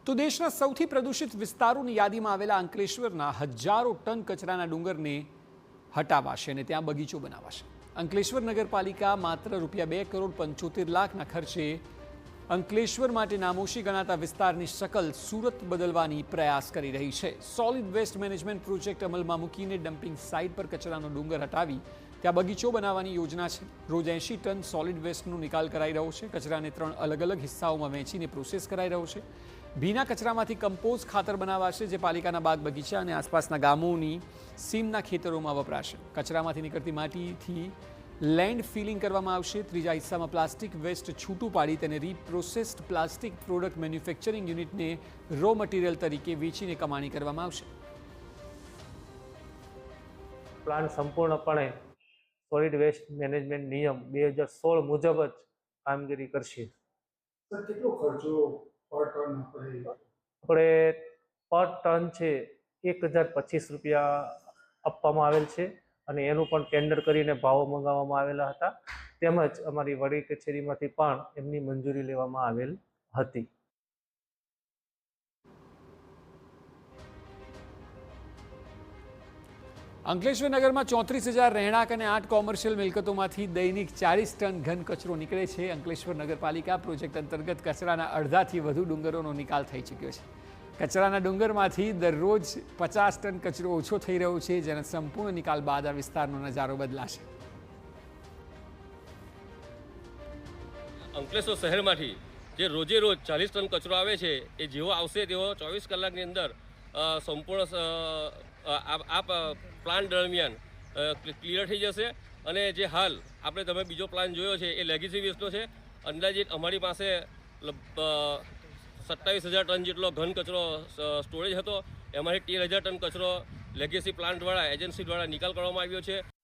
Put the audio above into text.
તો દેશના સૌથી પ્રદૂષિત વિસ્તારોની યાદીમાં આવેલા અંકલેશ્વરના હજારો ટન કચરાના ડુંગરને હટાવાશે અને ત્યાં બગીચો બનાવાશે। અંકલેશ્વર નગરપાલિકા માત્ર ₹2,75,00,000ના ખર્ચે અંકલેશ્વર માટે નામોશી ગણાતા વિસ્તારની શકલ સુરત બદલવાની પ્રયાસ કરી રહી છે। સોલિડ વેસ્ટ મેનેજમેન્ટ પ્રોજેક્ટ અમલમાં મૂકીને ડમ્પિંગ સાઇટ પર કચરાનો ડુંગર હટાવી ત્યાં બગીચો બનાવવાની યોજના છે। રોજ 80 ટન સોલિડ વેસ્ટનો નિકાલ કરાઈ રહ્યો છે। કચરાને 3 અલગ અલગ હિસ્સાઓમાં વહેંચીને પ્રોસેસ કરાઈ રહ્યો છે। ભીના કચરામાંથી કમ્પોઝ ખાતર બનાવાશે જે પાલિકાના બાગ બગીચા અને આસપાસના ગામોની સીમના ખેતરોમાં વપરાશે। કચરામાંથી નીકળતી માટીથી લેન્ડ ફિલિંગ કરવામાં આવશે। ત્રીજા હિસ્સામાં પ્લાસ્ટિક વેસ્ટ છૂટું પાડી તેને રીપ્રોસેસ્ડ પ્લાસ્ટિક પ્રોડક્ટ મેન્યુફેક્ચરિંગ યુનિટને રો મટીરિયલ તરીકે વેચીને કમાણી કરવામાં આવશે। પ્લાન્ટ સંપૂર્ણપણે સોલિડ વેસ્ટ મેનેજમેન્ટ નિયમ 2016 મુજબ જ કામગીરી કરશે। કેટલો ખર્ચો પર ટન આપણે પર ટન છે ₹1,025 આપવામાં આવેલ છે અને એનું પણ ટેન્ડર કરીને ભાવો મંગાવવામાં આવેલા હતા। તેમજ અમારી વડી કચેરીમાંથી પણ એમની મંજૂરી લેવામાં આવેલ હતી। અંકલેશ્વર નગરમાં 34,000 રહેણાંક અને 8 કોમર્શિયલ મિલકતોમાંથી દૈનિક 40 ટન ઘન કચરો નીકળે છે। અંકલેશ્વર નગરપાલિકા પ્રોજેક્ટ અંતર્ગત કચરાના અડધાથી વધુ ડુંગરોનો નિકાલ થઈ ચૂક્યો છે। કચરાના ડુંગરમાંથી દરરોજ 50 ટન કચરો ઓછો થઈ રહ્યો છે, જેના સંપૂર્ણ નિકાલ બાદ આ વિસ્તારનો નજારો બદલાશે। અંકલેશ્વર શહેરમાંથી જે રોજે રોજ 40 ટન કચરો આવે છે એ જેવો આવશે તેવો 24 કલાકની અંદર સંપૂર્ણ આ પ્લાન દરમિયાન ક્લિયર થઈ જશે। અને જે હાલ આપણે તમે બીજો પ્લાન જોયો છે એ લેગેસી વેસ્ટનો છે। અંદાજિત અમારી પાસે 27,000 ટન જેટલો ઘન કચરો સ્ટોરેજ હતો, એમાંથી 13,000 ટન કચરો લેગેસી પ્લાન્ટ દ્વારા એજન્સી દ્વારા નિકાલ કરવામાં આવ્યો છે।